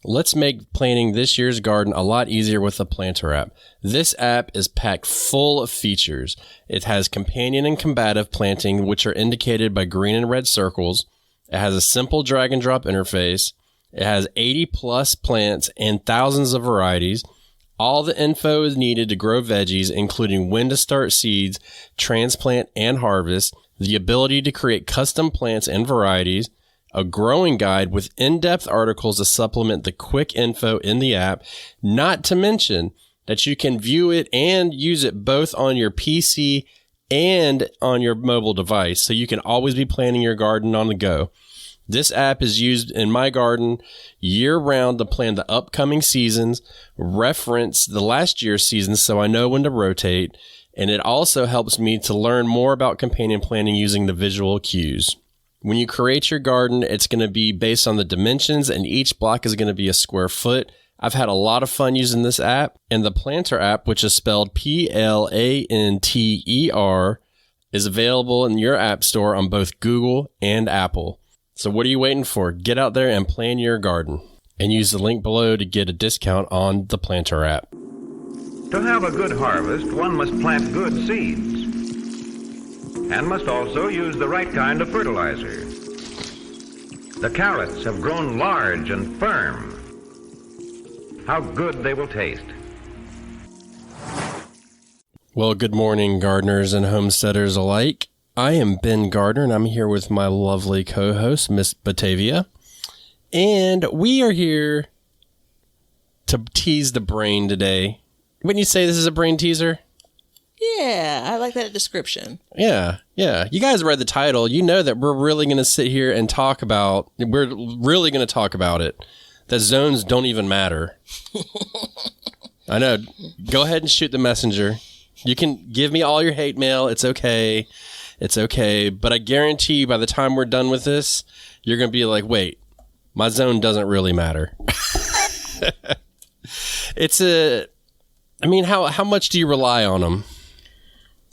Let's make planting this year's garden a lot easier with the Planter app. This app is packed full of features. It has companion and combative planting, which are indicated by green and red circles. It has a simple drag and drop interface. It has 80 plus plants and thousands of varieties. All the info is needed to grow veggies, including when to start seeds, transplant, and harvest, the ability to create custom plants and varieties, a growing guide with in-depth articles to supplement the quick info in the app, not to mention that you can view it and use it both on your PC and on your mobile device, so you can always be planting your garden on the go. This app is used in my garden year-round to plan the upcoming seasons, reference the last year's seasons so I know when to rotate, and it also helps me to learn more about companion planting using the visual cues. When you create your garden, it's going to be based on the dimensions, and each block is going to be a square foot. I've had a lot of fun using this app, and the Planter app, which is spelled Planter, is available in your app store on both Google and Apple. So what are you waiting for? Get out there and plan your garden, and use the link below to get a discount on the Planter app. To have a good harvest, one must plant good seeds and must also use the right kind of fertilizer. The carrots have grown large and firm. How good they will taste. Well, good morning, gardeners and homesteaders alike. I am Ben Gardner, and I'm here with my lovely co-host, Miss Batavia. And we are here to tease the brain today. Wouldn't you say this is a brain teaser? Yeah, I like that description. Yeah. You guys read the title. You know that we're really going to sit here and talk about it. That zones don't even matter. I know. Go ahead and shoot the messenger. You can give me all your hate mail. It's okay. But I guarantee you by the time we're done with this, you're going to be like, wait, my zone doesn't really matter. How much do you rely on them?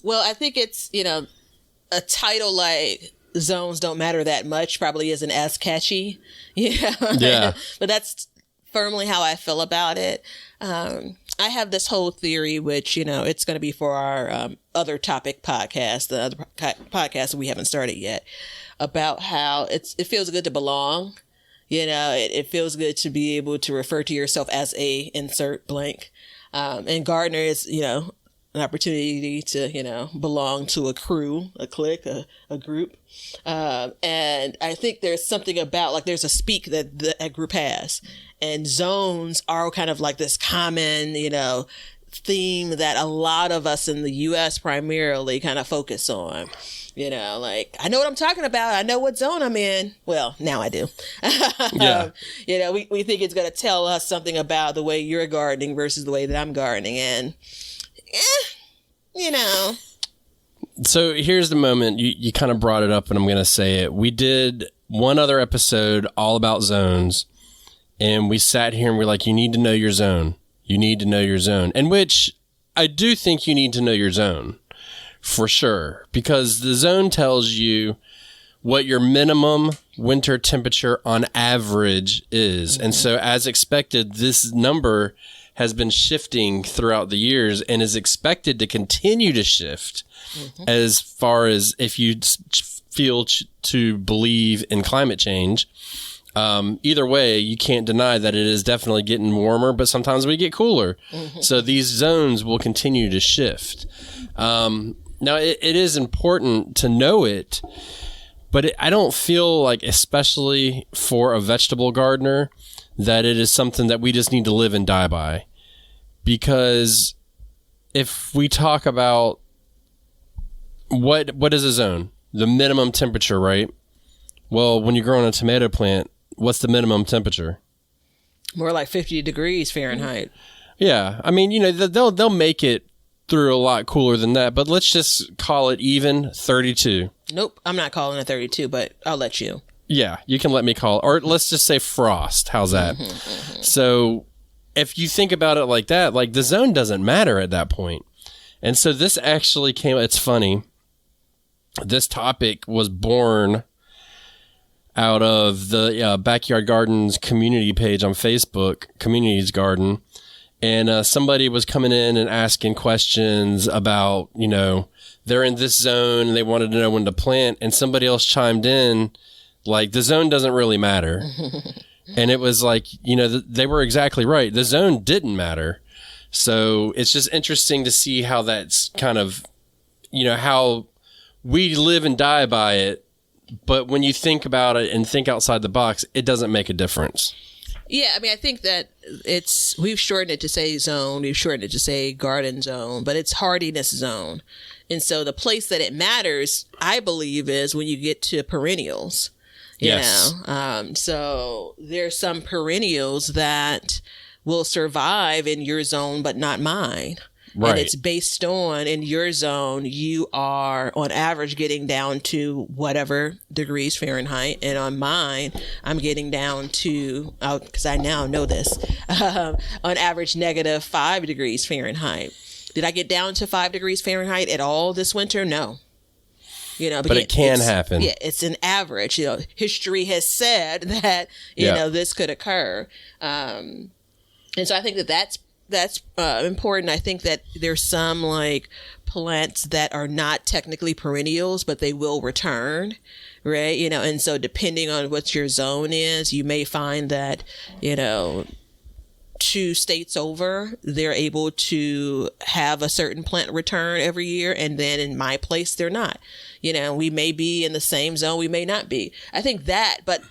Well, I think it's, a title like zones don't matter that much probably isn't as catchy. Yeah. But that's firmly how I feel about it. I have this whole theory, which, it's going to be for our other topic podcast, the other podcast we haven't started yet, about how it feels good to belong. It feels good to be able to refer to yourself as a insert blank. And Gardner is, an opportunity to, belong to a crew, a clique, a group. And I think there's something about, like, there's a speak that that group has. And zones are kind of like this common, theme that a lot of us in the U.S. primarily kind of focus on. Like, I know what I'm talking about. I know what zone I'm in. Well, now I do. Yeah. We think it's going to tell us something about the way you're gardening versus the way that I'm gardening. And, So here's the moment. You kind of brought it up, and I'm going to say it. We did one other episode all about zones, and we sat here and we're like, you need to know your zone. You need to know your zone. And which I do think you need to know your zone. For sure, because the zone tells you what your minimum winter temperature on average is. And so as expected, this number has been shifting throughout the years and is expected to continue to shift as far as if you feel to believe in climate change. Either way, you can't deny that it is definitely getting warmer, but sometimes we get cooler. So these zones will continue to shift. Now, it is important to know it, but I don't feel like, especially for a vegetable gardener, that it is something that we just need to live and die by. Because if we talk about what is a zone? The minimum temperature, right? Well, when you're growing a tomato plant, what's the minimum temperature? More like 50 degrees Fahrenheit. Yeah. I mean, they'll make it through a lot cooler than that, but let's just call it even 32. Nope, I'm not calling it 32, but I'll let you. Yeah, you can let me call it, or let's just say frost. How's that? So if you think about it like that, like the zone doesn't matter at that point. And so this actually it's funny. This topic was born out of the Backyard Gardens community page on Facebook, Communities Garden. And somebody was coming in and asking questions about, they're in this zone and they wanted to know when to plant. And somebody else chimed in, like, the zone doesn't really matter. And it was like, they were exactly right. The zone didn't matter. So it's just interesting to see how that's kind of, how we live and die by it. But when you think about it and think outside the box, it doesn't make a difference. Yeah, I mean, I think that we've shortened it to say zone, we've shortened it to say garden zone, but it's hardiness zone. And so the place that it matters, I believe, is when you get to perennials. Yes. So there's some perennials that will survive in your zone, but not mine. Right. And it's based on, in your zone, you are on average getting down to whatever degrees Fahrenheit. And on mine, I'm getting down to, because I now know this, on average -5 degrees Fahrenheit. Did I get down to 5 degrees Fahrenheit at all this winter? No. But it can happen. Yeah, it's an average. History has said that, this could occur. And so I think that's important. I think that there's some like plants that are not technically perennials, but they will return, right? And so depending on what your zone is, you may find that, 2 states over, they're able to have a certain plant return every year. And then in my place, they're not. We may be in the same zone, we may not be. I think that, but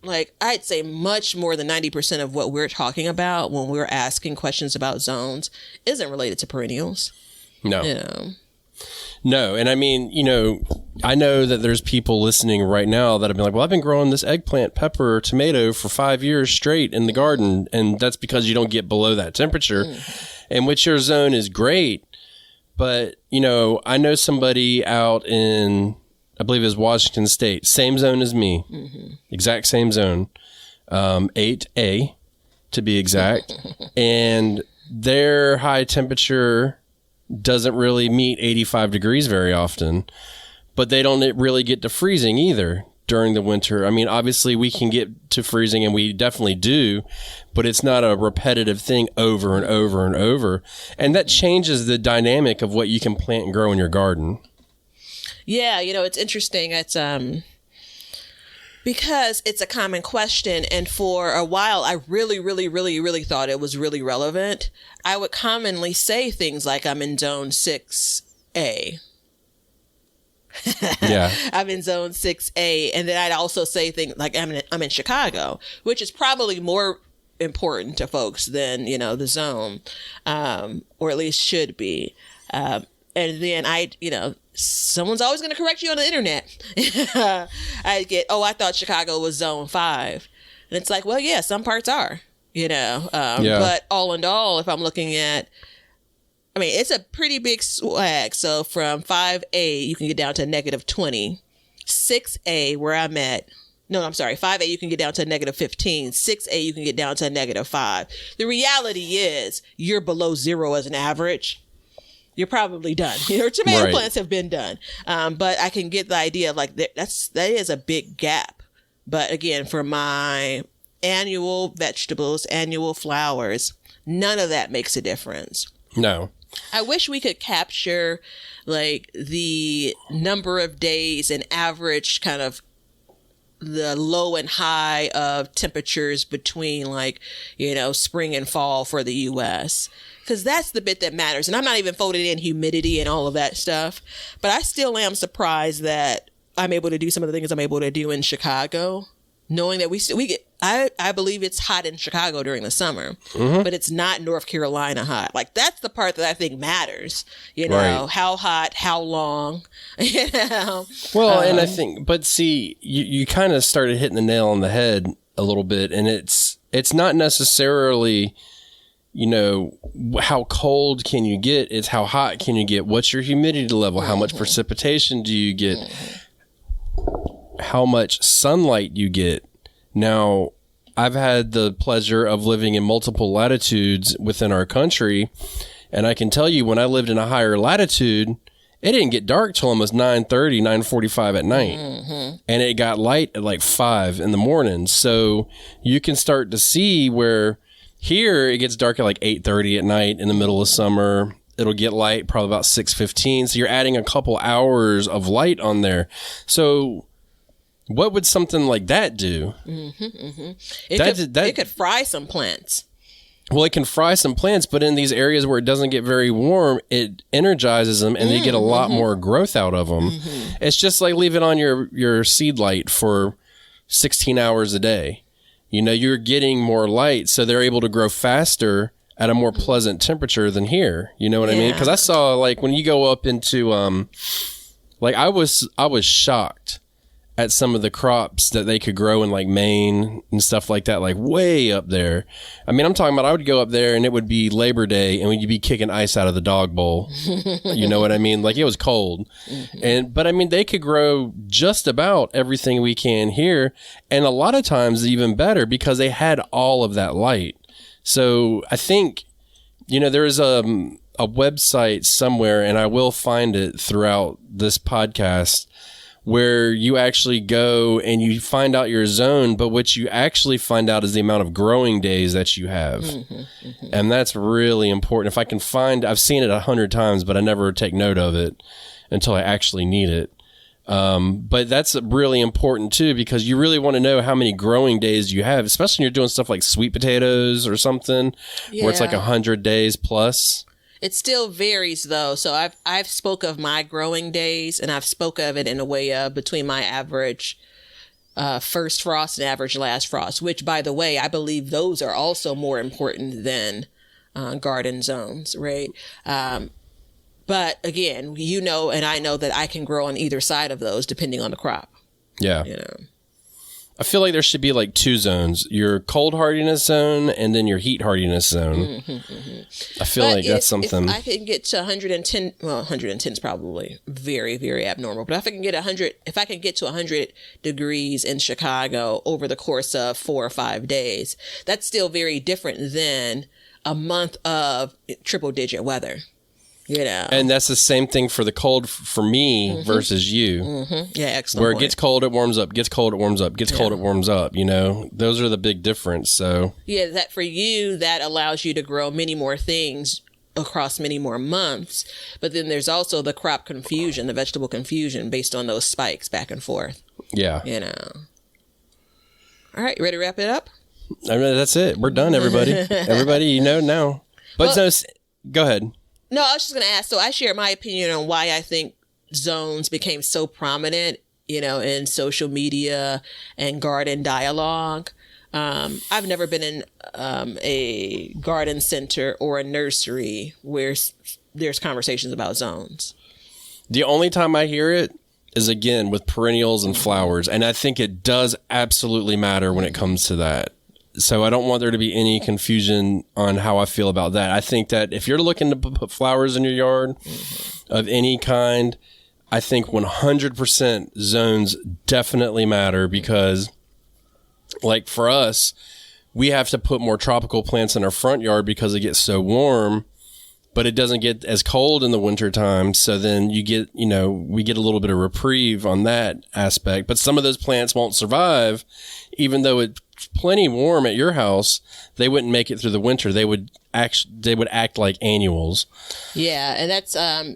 like, I'd say much more than 90% of what we're talking about when we're asking questions about zones isn't related to perennials. No. No. And I mean, I know that there's people listening right now that have been like, well, I've been growing this eggplant, pepper, tomato for 5 years straight in the garden. And that's because you don't get below that temperature. And which your zone is great. But, I know somebody out in, I believe it was Washington State, same zone as me, exact same zone, 8A to be exact. And their high temperature doesn't really meet 85 degrees very often, but they don't really get to freezing either during the winter. I mean, obviously we can get to freezing, and we definitely do, but it's not a repetitive thing over and over and over. And that changes the dynamic of what you can plant and grow in your garden. Yeah, it's interesting. It's because it's a common question. And for a while, I really, really, really, really thought it was really relevant. I would commonly say things like, I'm in zone 6A. Yeah. I'm in zone 6A. And then I'd also say things like, I'm in Chicago, which is probably more important to folks than, the zone, or at least should be. And then someone's always going to correct you on the internet. I get, I thought Chicago was zone 5. And it's like, well, yeah, some parts are, but all in all, if I'm looking at, it's a pretty big swag. So from 5A, you can get down to -20. 6A, where I'm at, 5A, you can get down to -15. 6A, you can get down to -5. The reality is you're below 0 as an average. You're probably done. Your tomato plants have been done. But I can get the idea of like that is a big gap. But again, for my annual vegetables, annual flowers, none of that makes a difference. No. I wish we could capture like the number of days and average kind of the low and high of temperatures between like, spring and fall for the U.S. Because that's the bit that matters. And I'm not even folding in humidity and all of that stuff. But I still am surprised that I'm able to do some of the things I'm able to do in Chicago, knowing that we get, I believe it's hot in Chicago during the summer, but it's not North Carolina hot. Like, that's the part that I think matters, Right. How hot, how long, Well, and I think, but see, you kind of started hitting the nail on the head a little bit, and it's not necessarily, how cold can you get? It's how hot can you get? What's your humidity level? How much precipitation do you get? How much sunlight you get? Now, I've had the pleasure of living in multiple latitudes within our country, and I can tell you when I lived in a higher latitude, it didn't get dark till almost 9:30, 9:45 at night. And it got light at like 5 in the morning. So you can start to see where here it gets dark at like 8:30 at night in the middle of summer. It'll get light probably about 6:15. So you're adding a couple hours of light on there. So what would something like that do? It could fry some plants. Well, it can fry some plants, but in these areas where it doesn't get very warm, it energizes them and they get a lot more growth out of them. It's just like leave it on your seed light for 16 hours a day. You know, you're getting more light, so they're able to grow faster at a more pleasant temperature than here. You know what I mean? Because I saw, like, when you go up into, like, I was shocked at some of the crops that they could grow in like Maine and stuff like that, like way up there. I mean, I'm talking about I would go up there and it would be Labor Day and we'd be kicking ice out of the dog bowl. You know what I mean? Like it was cold. But I mean, they could grow just about everything we can here. And a lot of times even better because they had all of that light. So I think, you know, there is a website somewhere, and I will find it throughout this podcast, where you actually go and you find out your zone, but what you actually find out is the amount of growing days that you have. And that's really important. If I can find, I've seen it 100 times, but I never take note of it until I actually need it. But that's really important too, because you really want to know how many growing days you have, especially when you're doing stuff like sweet potatoes or something where it's like 100 days plus. It still varies though. So I've spoke of my growing days, and I've spoke of it in a way of between my average first frost and average last frost, which, by the way, I believe those are also more important than garden zones, right? But again, you know, and I know that I can grow on either side of those depending on the crop. Yeah. You know. I feel like there should be like 2 zones, your cold hardiness zone and then your heat hardiness zone. I feel like that's something. If I can get to 110, well, 110 is probably very, very abnormal. But if I can get 100, if I can get to 100 degrees in Chicago over the course of 4 or 5 days, that's still very different than a month of triple digit weather. You know. And that's the same thing for the cold for me versus you. Yeah, excellent. Where it gets cold, it warms up, gets cold, it warms up, gets cold, it warms up. You know, those are the big difference. So yeah, that for you, that allows you to grow many more things across many more months. But then there's also the crop confusion, the vegetable confusion based on those spikes back and forth. Yeah. You know. All right, you ready to wrap it up? I mean, that's it. We're done, everybody. Everybody, you know now. But Well, go ahead. No, I was just going to ask. So I share my opinion on why I think zones became so prominent, you know, in social media and garden dialogue. I've never been in a garden center or a nursery where there's conversations about zones. The only time I hear it is, again, with perennials and flowers. And I think it does absolutely matter when it comes to that. So I don't want there to be any confusion on how I feel about that. I think that if you're looking to put flowers in your yard of any kind, I think 100% zones definitely matter, because like for us, we have to put more tropical plants in our front yard because it gets so warm, but it doesn't get as cold in the wintertime. So then you get, you know, we get a little bit of reprieve on that aspect, but some of those plants won't survive, even though it's plenty warm at your house. They wouldn't make it through the winter. They would act like annuals. Yeah, and that's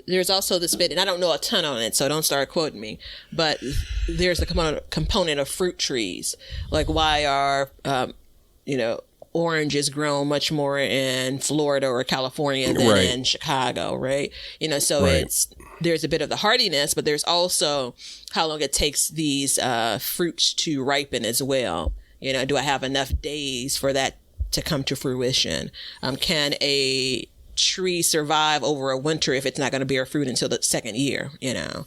there's also this bit, and I don't know a ton on it, so don't start quoting me, but there's a component of fruit trees. Like, why are you know, oranges grown much more in Florida or California than in Chicago, right? You know, so there's a bit of the hardiness, but there's also how long it takes these fruits to ripen as well. You know, do I have enough days for that to come to fruition? Can a tree survive over a winter if it's not going to bear fruit until the second year, you know?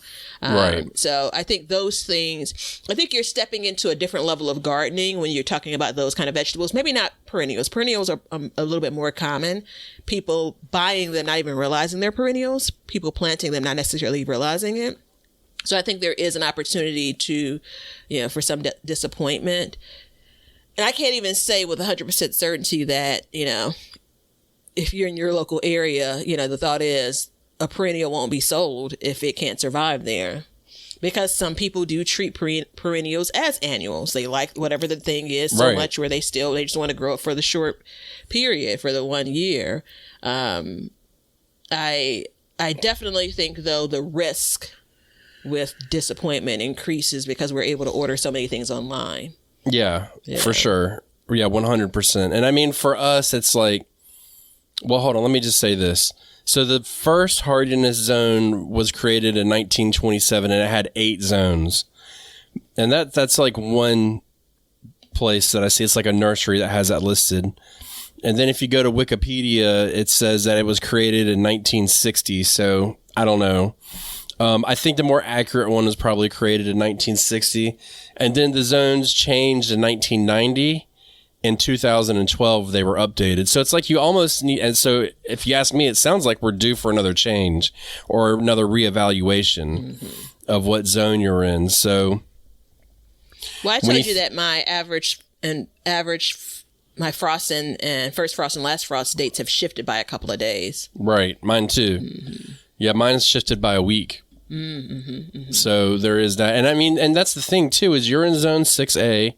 So I think those things, I think you're stepping into a different level of gardening when you're talking about those kind of vegetables. Maybe not perennials. Perennials are a little bit more common. People buying them, not even realizing they're perennials. People planting them, not necessarily realizing it. So I think there is an opportunity to, you know, for some disappointment. And I can't even say with 100% certainty that, you know, if you're in your local area, you know, the thought is a perennial won't be sold if it can't survive there. Because some people do treat perennials as annuals. They like whatever the thing is so much where they just want to grow it for the short period, for the 1 year. I definitely think, though, the risk with disappointment increases because we're able to order so many things online. Yeah, for sure. Yeah, 100%. And I mean, for us, it's like, well, hold on. Let me just say this. So the first hardiness zone was created in 1927, and it had 8 zones. And that's like one place that I see. It's like a nursery that has that listed. And then if you go to Wikipedia, it says that it was created in 1960. So I don't know. I think the more accurate one was probably created in 1960. And then the zones changed in 1990. In 2012, they were updated. So it's like you almost need, and so if you ask me, it sounds like we're due for another change or another reevaluation of what zone you're in. So, well, I told you that my my frost and first frost and last frost dates have shifted by a couple of days. Right. Mine too. Yeah, mine's shifted by a week. So there is that. And I mean, and that's the thing too, is you're in zone 6A,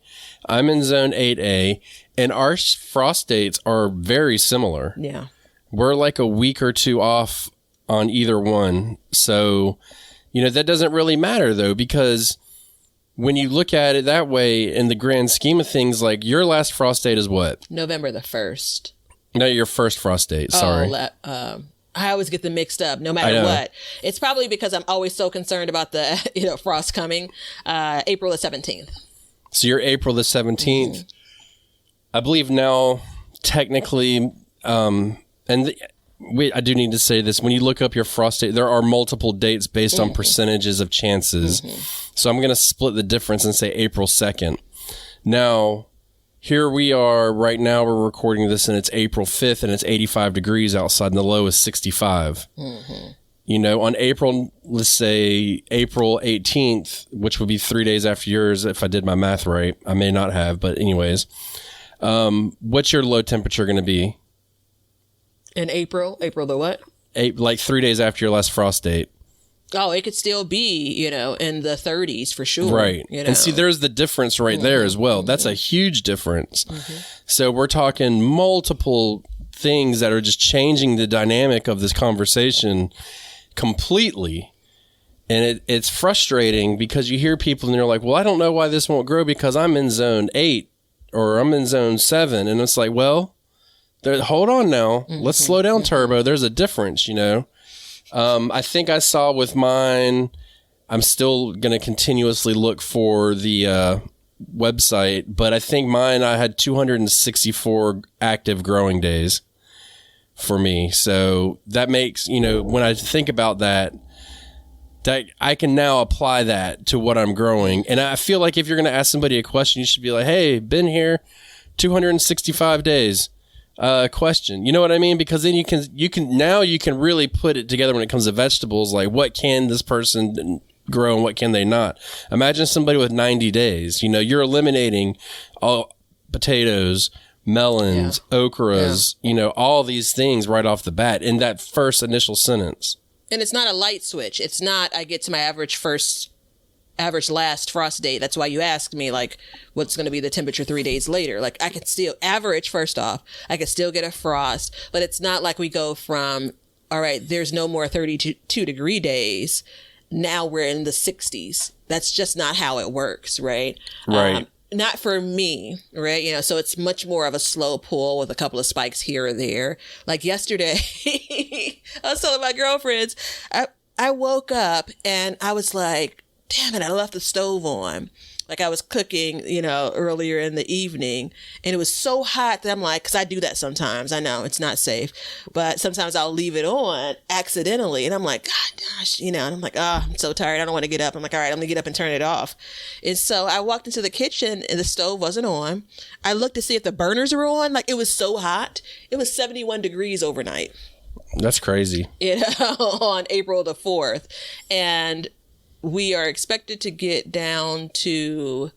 I'm in zone 8A, and our frost dates are very similar. Yeah. We're like a week or two off on either one. So, that doesn't really matter though, because when you look at it that way in the grand scheme of things, like your last frost date is what? November the 1st. No, your first frost date. Sorry. I always get them mixed up no matter what. It's probably because I'm always so concerned about the frost coming. April the 17th. So you're April the 17th. I believe now technically, I do need to say this. When you look up your frost date, there are multiple dates based on percentages of chances. So I'm going to split the difference and say April 2nd. Now, here we are right now. We're recording this and it's April 5th and it's 85 degrees outside and the low is 65. On April, let's say April 18th, which would be 3 days after yours, if I did my math right. I may not have, but anyways, what's your low temperature going to be? In April the what? Like 3 days after your last frost date. Oh, it could still be, in the 30s for sure. Right. And see, there's the difference right there as well. That's a huge difference. So we're talking multiple things that are just changing the dynamic of this conversation completely. And it's frustrating because you hear people and they're like, well, I don't know why this won't grow because I'm in zone 8 or I'm in zone 7. And it's like, well, hold on now. Let's slow down, Turbo. There's a difference, I think I saw with mine, I'm still going to continuously look for the website, but I think mine, I had 264 active growing days for me. So that makes, when I think about that I can now apply that to what I'm growing. And I feel like if you're going to ask somebody a question, you should be like, hey, been here 265 days. Question. You know what I mean? Because then you can really put it together when it comes to vegetables. Like, what can this person grow and what can they not? Imagine somebody with 90 days. You're eliminating all potatoes, melons, okras, all these things right off the bat in that first initial sentence. And it's not a light switch. It's not, I get to my average last frost date. That's why you asked me, like, what's going to be the temperature 3 days later. Like, I could still average, first off, I could still get a frost, but it's not like we go from, all right, there's no more 32 degree days. Now we're in the 60s. That's just not how it works, right? Right. Not for me, right? So it's much more of a slow pull with a couple of spikes here or there. Like yesterday, I was telling my girlfriends, I woke up and I was like, damn it, I left the stove on. Like I was cooking, earlier in the evening, and it was so hot that I'm like, because I do that sometimes. I know it's not safe, but sometimes I'll leave it on accidentally. And I'm like, God gosh, and I'm like, I'm so tired. I don't want to get up. I'm like, all right, I'm going to get up and turn it off. And so I walked into the kitchen and the stove wasn't on. I looked to see if the burners were on. Like it was so hot. It was 71 degrees overnight. That's crazy. On April the 4th. And we are expected to get down to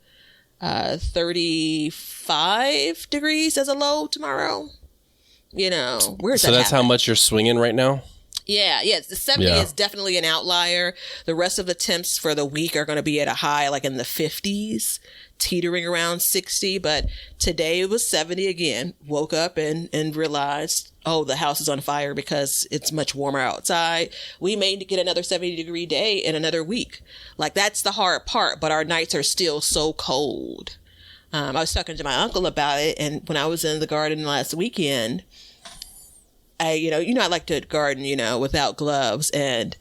35 degrees as a low tomorrow. Where's so that that's happen? How much you're swinging right now? Yeah, the 70 is definitely an outlier. The rest of the temps for the week are going to be at a high like in the 50s, teetering around 60. But today it was 70 again. Woke up and realized, oh, the house is on fire because it's much warmer outside. We may get another 70-degree day in another week. Like, that's the hard part, but our nights are still so cold. I was talking to my uncle about it, and when I was in the garden last weekend, I like to garden, without gloves. And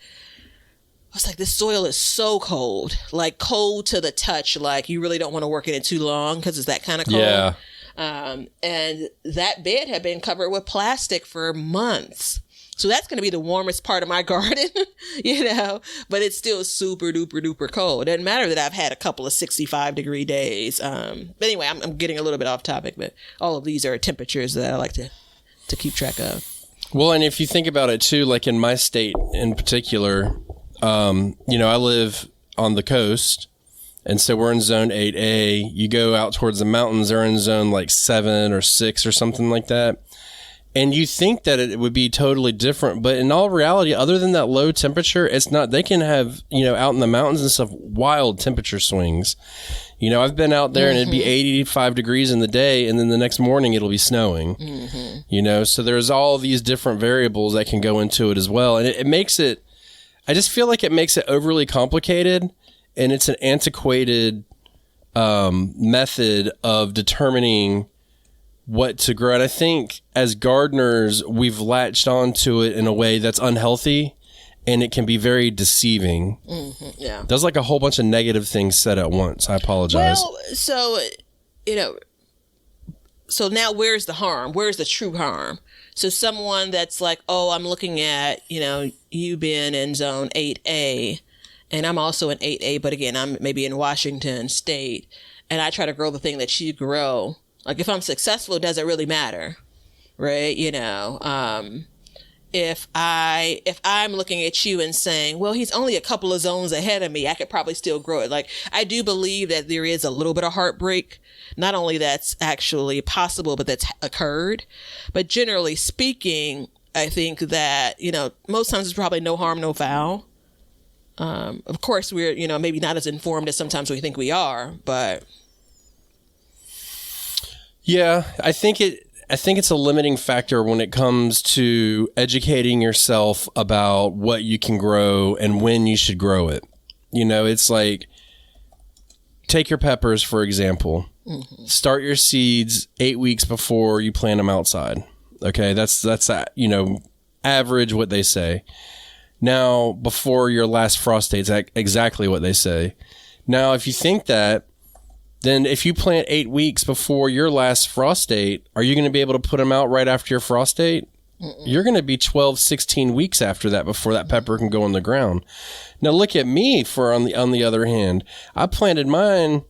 I was like, this soil is so cold, like cold to the touch. Like, you really don't want to work in it too long because it's that kind of cold. Yeah. And that bed had been covered with plastic for months. So that's going to be the warmest part of my garden, but it's still super duper duper cold. It doesn't matter that I've had a couple of 65-degree days. But anyway, I'm getting a little bit off topic, but all of these are temperatures that I like to keep track of. Well, and if you think about it too, like in my state in particular, I live on the coast, and so we're in zone 8A. You go out towards the mountains, they're in zone like 7 or 6 or something like that. And you think that it would be totally different, but in all reality, other than that low temperature, it's not. They can have, out in the mountains and stuff, wild temperature swings. I've been out there and it'd be 85 degrees in the day, and then the next morning it'll be snowing. So there's all these different variables that can go into it as well. And it makes it, I just feel like it makes it overly complicated, and it's an antiquated method of determining what to grow. And I think as gardeners, we've latched onto it in a way that's unhealthy, and it can be very deceiving. Yeah. There's like a whole bunch of negative things said at once. I apologize. Well, so now where's the harm? Where's the true harm? So someone that's like, oh, I'm looking at, you've been in zone 8A, and I'm also in 8A, but again, I'm maybe in Washington State, and I try to grow the thing that you grow. Like, if I'm successful, it doesn't really matter, right? If I'm looking at you and saying, well, he's only a couple of zones ahead of me, I could probably still grow it. Like, I do believe that there is a little bit of heartbreak. Not only that's actually possible, but that's occurred. But generally speaking, I think that, most times it's probably no harm, no foul. Of course, we're, maybe not as informed as sometimes we think we are, but... Yeah, I think it's a limiting factor when it comes to educating yourself about what you can grow and when you should grow it. It's like, take your peppers, for example. Start your seeds 8 weeks before you plant them outside. Okay, that's average what they say. Now, before your last frost date, is exactly what they say. Now, if you think that, then if you plant 8 weeks before your last frost date, are you going to be able to put them out right after your frost date? You're going to be 12, 16 weeks after that before that pepper can go in the ground. Now look at me on the other hand. I planted mine.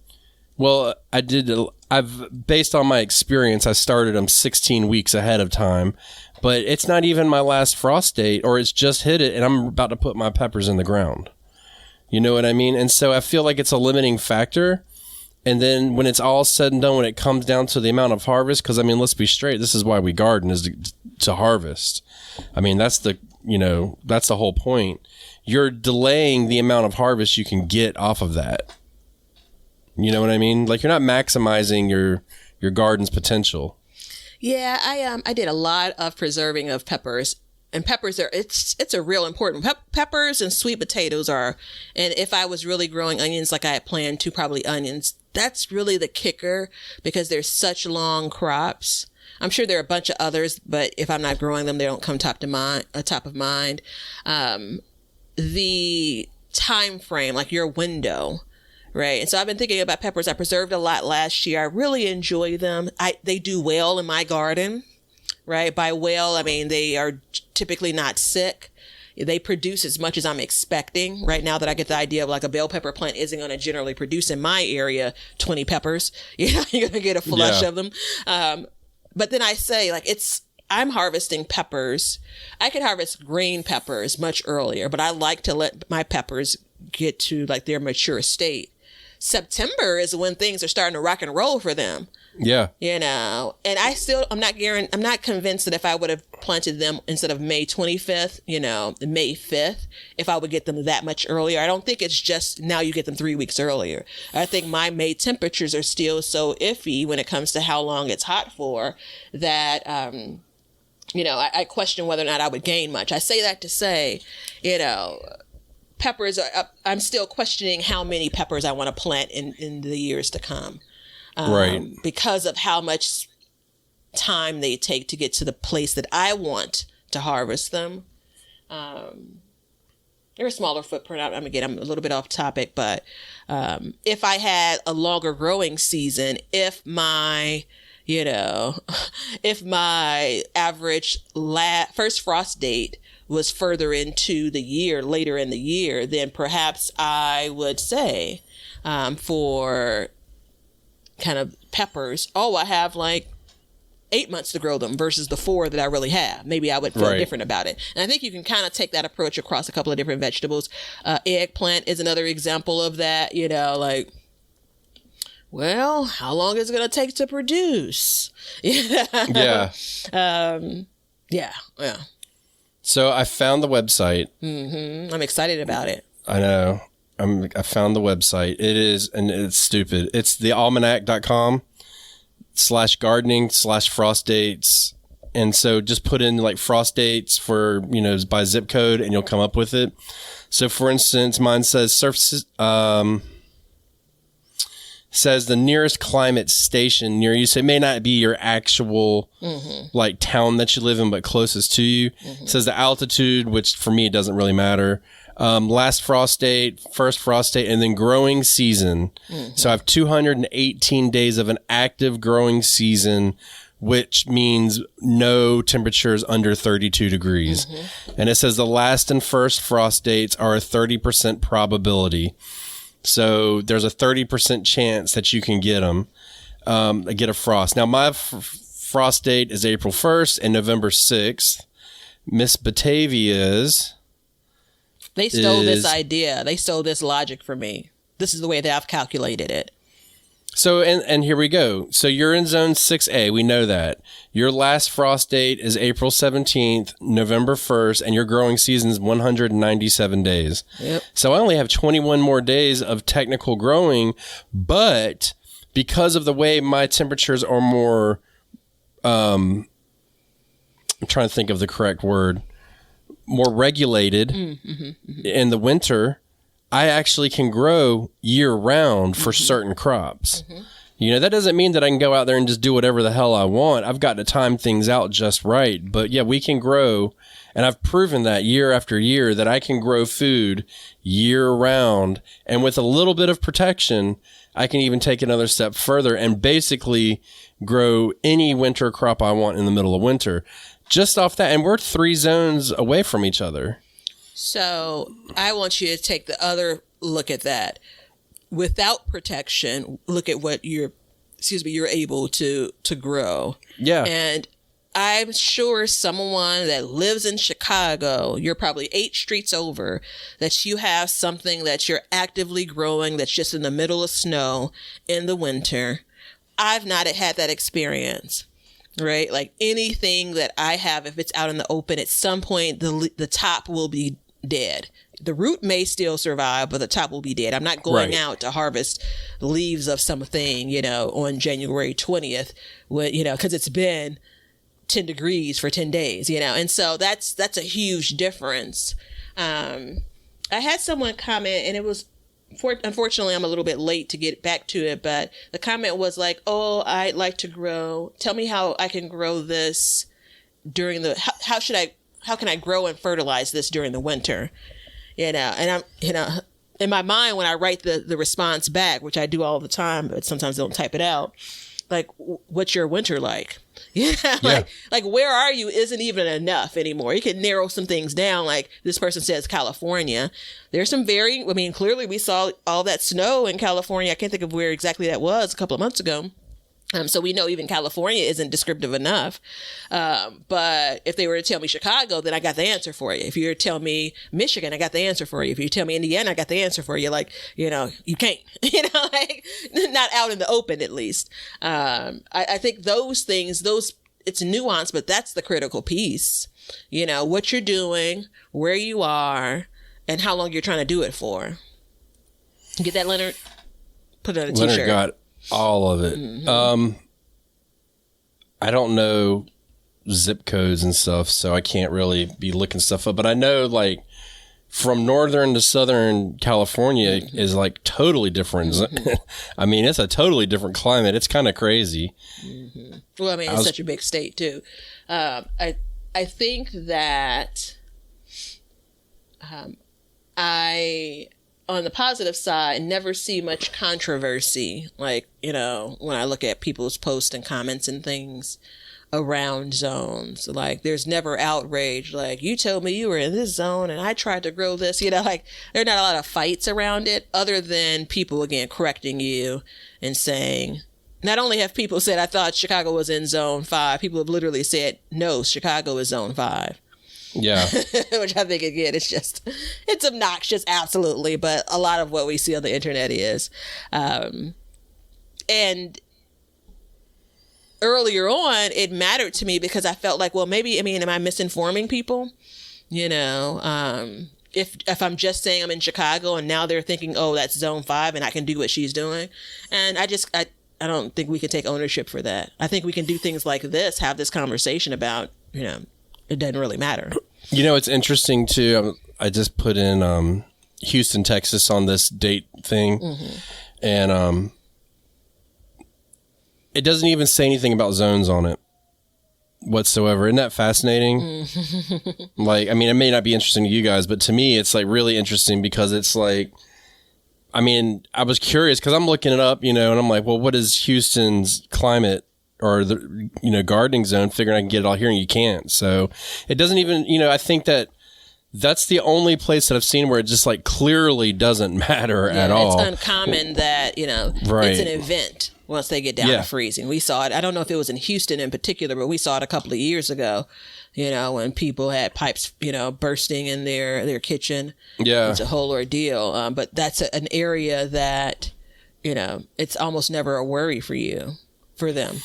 Well, based on my experience, I started them 16 weeks ahead of time, but it's not even my last frost date, or it's just hit it and I'm about to put my peppers in the ground. You know what I mean? And so I feel like it's a limiting factor. And then when it's all said and done, when it comes down to the amount of harvest, because let's be straight, this is why we garden, is to harvest. That's the whole point. You're delaying the amount of harvest you can get off of that. You know what I mean? Like, you're not maximizing your garden's potential. Yeah, I did a lot of preserving of peppers. And peppers it's a real important, peppers and sweet potatoes are, and if I was really growing onions like I had planned to, probably onions, that's really the kicker, because they're such long crops. I'm sure there are a bunch of others, but if I'm not growing them, they don't come top of mind. The time frame, like your window, right? And so I've been thinking about peppers. I preserved a lot last year. I really enjoy them. They do well in my garden. Right? By well, I mean, they are typically not sick. They produce as much as I'm expecting. Right now that I get the idea of like a bell pepper plant isn't going to generally produce in my area 20 peppers. You're going to get a flush of them. But then I say, like, I'm harvesting peppers. I could harvest green peppers much earlier, but I like to let my peppers get to like their mature state. September is when things are starting to rock and roll for them. Yeah. And I'm not convinced that if I would have planted them instead of May 25th, May 5th, if I would get them that much earlier. I don't think it's just now you get them 3 weeks earlier. I think my May temperatures are still so iffy when it comes to how long it's hot for that, I question whether or not I would gain much. I say that to say, peppers I'm still questioning how many peppers I want to plant in the years to come. Right. Because of how much time they take to get to the place that I want to harvest them. They're a smaller footprint. I'm a little bit off topic, but if I had a longer growing season, if my average first frost date was further into the year, later in the year, then perhaps I would say for kind of peppers, I have like 8 months to grow them versus the 4 that I really have. Maybe I would feel different about it. And I think you can kind of take that approach across a couple of different vegetables. Eggplant is another example of that, well, how long is it going to take to produce? Yeah. Yeah. So I found the website. Mm-hmm. I'm excited about it. I know. I found the website. It is, and it's stupid. It's thealmanac.com/gardening/frost dates. And so just put in like frost dates for, by zip code and you'll come up with it. So for instance, mine says says the nearest climate station near you. So it may not be your actual like town that you live in, but closest to you. It says the altitude, which for me, it doesn't really matter. Last frost date, first frost date, and then growing season. So I have 218 days of an active growing season, which means no temperatures under 32 degrees. And it says the last and first frost dates are a 30% probability. So there's a 30% chance that you can get them, get a frost. Now my frost date is April 1st and November 6th. Miss Batavia's. They stole this idea. They stole this logic from me. This is the way that I've calculated it. So, and here we go. So you're in zone 6A. We know that. Your last frost date is April 17th, November 1st, and your growing season is 197 days. Yep. So I only have 21 more days of technical growing, but because of the way my temperatures are more, I'm trying to think of the correct word, more regulated in the winter, I actually can grow year round for certain crops. That doesn't mean that I can go out there and just do whatever the hell I want. I've got to time things out just right. But yeah, we can grow. And I've proven that year after year that I can grow food year round. And with a little bit of protection, I can even take another step further and basically grow any winter crop I want in the middle of winter. Just off that. And we're 3 zones away from each other. So I want you to take the other look at that. Without protection, look at what you're able to grow. Yeah. And I'm sure someone that lives in Chicago, you're probably 8 streets over, that you have something that you're actively growing that's just in the middle of snow in the winter. I've not had that experience. Right? Like anything that I have, if it's out in the open, at some point, the top will be dead. The root may still survive, but the top will be dead. I'm not going out to harvest leaves of something, on January 20th, because it's been 10 degrees for 10 days, and so that's a huge difference. I had someone comment, and it was, unfortunately, I'm a little bit late to get back to it, but the comment was like, "Oh, I'd like to grow. Tell me how I can grow this during how can I grow and fertilize this during the winter?" And I'm, in my mind, when I write the response back, which I do all the time, but sometimes I don't type it out, like, what's your winter like? Like where are you isn't even enough anymore. You can narrow some things down. Like this person says California. There's some clearly we saw all that snow in California. I can't think of where exactly that was a couple of months ago. So we know even California isn't descriptive enough. But if they were to tell me Chicago, then I got the answer for you. If you were to tell me Michigan, I got the answer for you. If you tell me Indiana, I got the answer for you. Like, you can't, like not out in the open, at least. I think those things, it's nuance, but that's the critical piece. What you're doing, where you are, and how long you're trying to do it for. Get that, Leonard? Put it on a t-shirt. Leonard got all of it. Mm-hmm. I don't know zip codes and stuff, so I can't really be looking stuff up. But I know, like, from northern to southern California is like totally different. Mm-hmm. I mean, it's a totally different climate. It's kind of crazy. Mm-hmm. Well, I mean, it's such a big state too. I think that I, on the positive side, never see much controversy. Like, when I look at people's posts and comments and things around zones, like there's never outrage. Like, you told me you were in this zone and I tried to grow this, like there are not a lot of fights around it, other than people, again, correcting you and saying, not only have people said, I thought Chicago was in zone 5, people have literally said, no, Chicago is zone 5. Yeah. Which I think, again, it's obnoxious, absolutely. But a lot of what we see on the internet is. And earlier on, it mattered to me because I felt like, well, maybe, am I misinforming people? If I'm just saying I'm in Chicago and now they're thinking, oh, that's zone 5 and I can do what she's doing. And I don't think we can take ownership for that. I think we can do things like this, have this conversation about, it doesn't really matter. It's interesting too. I just put in Houston, Texas on this date thing. Mm-hmm. And it doesn't even say anything about zones on it whatsoever. Isn't that fascinating? Like, I mean, it may not be interesting to you guys, but to me, it's like really interesting because it's like, I mean, I was curious because I'm looking it up, and I'm like, well, what is Houston's climate or the, gardening zone? Figuring I can get it all here, and you can't. So it doesn't even, I think that's the only place that I've seen where it just like clearly doesn't matter at all. It's uncommon that, right. It's an event once they get down to freezing. We saw it. I don't know if it was in Houston in particular, but we saw it a couple of years ago. When people had pipes, bursting in their kitchen. Yeah. It's a whole ordeal. But that's an area that, it's almost never a worry for them.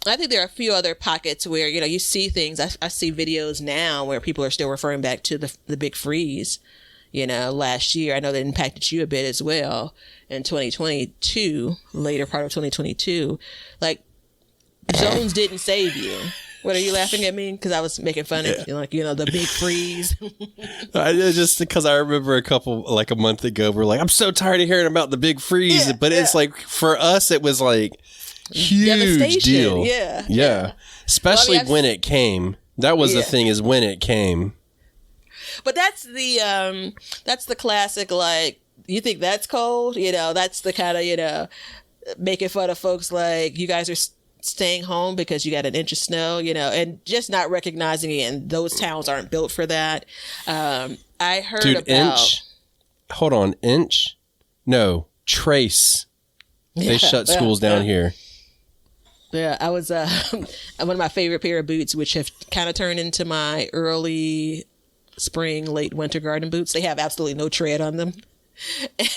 I think there are a few other pockets where, you see things. I see videos now where people are still referring back to the big freeze, last year. I know that impacted you a bit as well in 2022, later part of 2022. Like, zones didn't save you. What, are you laughing at me? Because I was making fun of, the big freeze. Just because I remember a month ago, we're like, I'm so tired of hearing about the big freeze. But it's like, for us, it was like huge deal. Yeah. Especially when it came. That was the thing, is when it came. But that's the classic, like, you think that's cold? That's the kind of, making fun of folks like, you guys are staying home because you got an inch of snow, and just not recognizing it. And those towns aren't built for that. I heard hold on, Inch? No, Trace. They shut schools down here. Yeah, I was one of my favorite pair of boots, which have kind of turned into my early spring, late winter garden boots. They have absolutely no tread on them.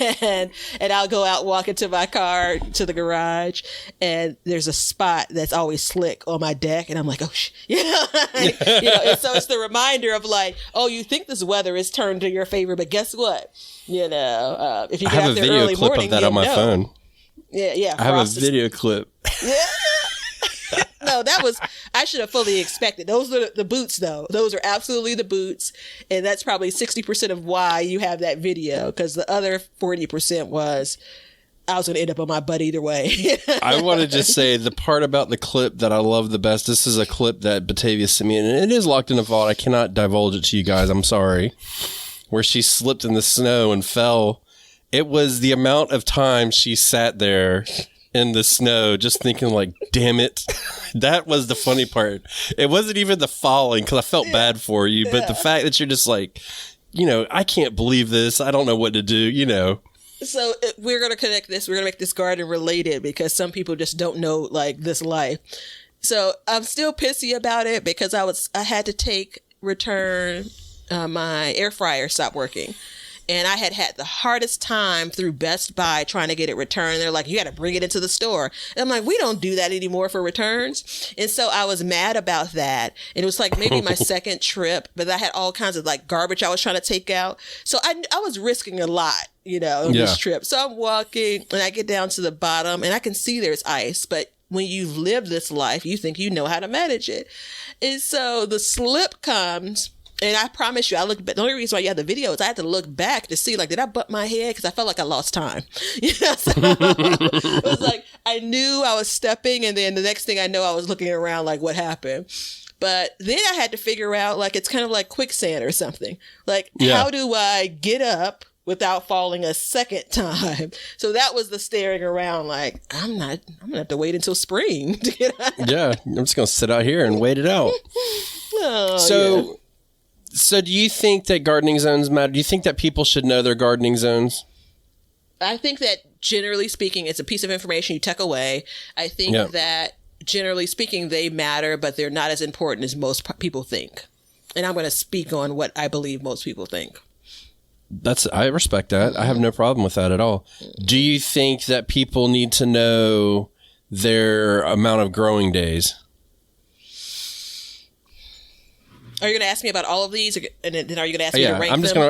And I'll go out, walk into my car to the garage, and there's a spot that's always slick on my deck, and I'm like, oh, and so it's the reminder of like, oh, you think this weather is turned to your favor, but guess what? If you get out there early morning, I have a video clip of that on my phone. Yeah. I have a video clip. Yeah. No, I should have fully expected. Those are the boots, though. Those are absolutely the boots. And that's probably 60% of why you have that video. Because the other 40% was, I was going to end up on my butt either way. I want to just say the part about the clip that I love the best. This is a clip that Batavia sent me, and it is locked in a vault. I cannot divulge it to you guys. I'm sorry. Where she slipped in the snow and fell. It was the amount of time she sat there in the snow just thinking like, damn it. That was the funny part. It wasn't even the falling, because I felt bad for you, but the fact that you're just like, I can't believe this. I don't know what to do, So we're going to connect this. We're going to make this garden related because some people just don't know like this life. So I'm still pissy about it because I had to return my air fryer stopped working. And I had the hardest time through Best Buy trying to get it returned. They're like, you got to bring it into the store. And I'm like, we don't do that anymore for returns. And so I was mad about that. And it was like maybe my second trip, but I had all kinds of like garbage I was trying to take out. So I was risking a lot, on this trip. So I'm walking and I get down to the bottom and I can see there's ice, but when you've lived this life, you think you know how to manage it. And so the slip comes. And I promise you, I looked back. The only reason why you have the video is I had to look back to see, like, did I butt my head? Because I felt like I lost time. So it was like, I knew I was stepping, and then the next thing I know, I was looking around like, what happened? But then I had to figure out, like, it's kind of like quicksand or something. Like, how do I get up without falling a second time? So that was the staring around, like, I'm going to have to wait until spring to get up. Yeah, I'm just going to sit out here and wait it out. So do you think that gardening zones matter? Do you think that people should know their gardening zones? I think that generally speaking, it's a piece of information you tuck away. I think that generally speaking, they matter, but they're not as important as most people think. And I'm going to speak on what I believe most people think. I respect that. I have no problem with that at all. Do you think that people need to know their amount of growing days? Are you going to ask me about all of these, and then are you going to ask me to rank them?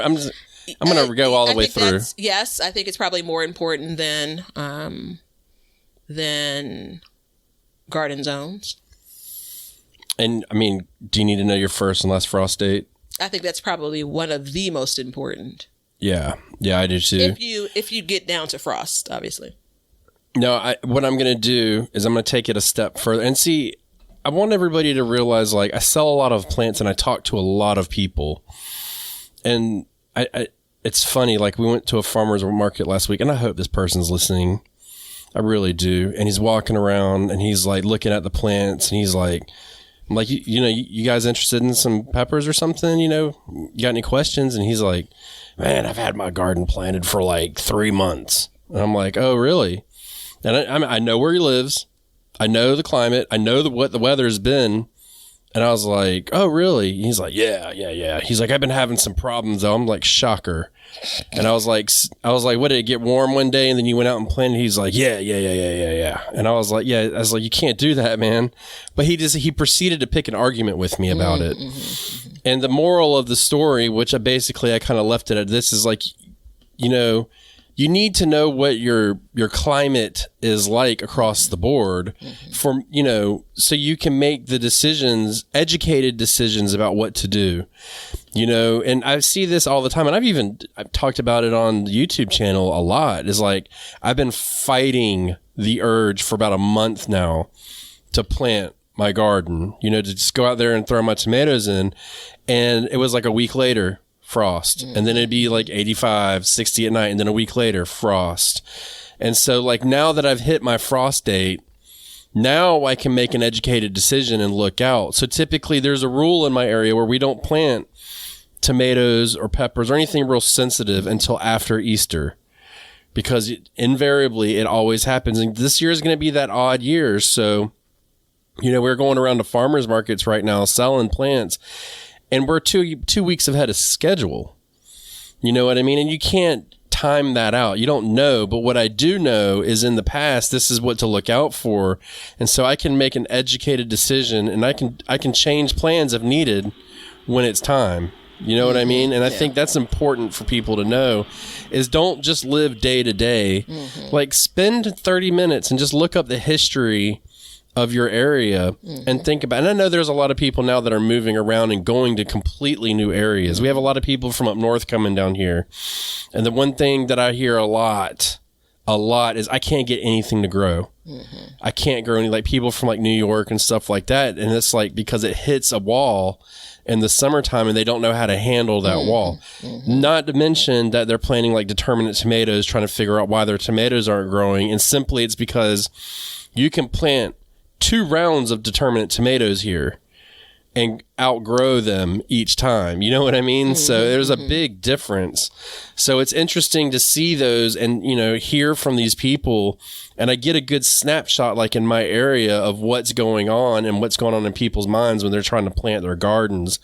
I'm going to go all the way through. Yes, I think it's probably more important than garden zones. And I mean, do you need to know your first and last frost date? I think that's probably one of the most important. Yeah, I do too. If you get down to frost, obviously. No, what I'm going to do is I'm going to take it a step further and see. I want everybody to realize, like, I sell a lot of plants and I talk to a lot of people. And it's funny, like, we went to a farmer's market last week, and I hope this person's listening. I really do. And he's walking around and he's like looking at the plants and he's like, I'm like, you guys interested in some peppers or something? You got any questions? And he's like, man, I've had my garden planted for like 3 months. And I'm like, oh, really? And I know where he lives. I know the climate. I know what the weather has been. And I was like, oh, really? He's like, yeah. He's like, I've been having some problems, though. I'm like, shocker. And I was like, what, did it get warm one day and then you went out and planted? He's like, yeah. And I was like, you can't do that, man. But he proceeded to pick an argument with me about it. And the moral of the story, which I kind of left it at this, is like, you need to know what your climate is like across the board so you can make the educated decisions about what to do, and I see this all the time. And I've talked about it on the YouTube channel a lot. Is like, I've been fighting the urge for about a month now to plant my garden, to just go out there and throw my tomatoes in. And it was like a week later, frost, and then it'd be like 85, 60 at night, and then a week later, frost. And so, like, now that I've hit my frost date, now I can make an educated decision and look out. So typically there's a rule in my area where we don't plant tomatoes or peppers or anything real sensitive until after Easter, because invariably it always happens. And this year is going to be that odd year. So, we're going around to farmers markets right now selling plants, and we're two weeks ahead of schedule. You know what I mean? And you can't time that out. You don't know. But what I do know is in the past, this is what to look out for. And so I can make an educated decision, and I can change plans if needed when it's time. You know what I mean? And I think that's important for people to know, is don't just live day to day. Like, spend 30 minutes and just look up the history of your area and think about, and I know there's a lot of people now that are moving around and going to completely new areas. We have a lot of people from up north coming down here. And the one thing that I hear a lot is I can't get anything to grow. I can't grow any, like, people from like New York and stuff like that. And it's like, because it hits a wall in the summertime and they don't know how to handle that wall. Not to mention that they're planting like determinate tomatoes, trying to figure out why their tomatoes aren't growing. And simply it's because you can plant 2 rounds of determinate tomatoes here, and outgrow them each time. You know what I mean? So there's a big difference. So it's interesting to see those and, hear from these people. And I get a good snapshot, like in my area, of what's going on and what's going on in people's minds when they're trying to plant their gardens.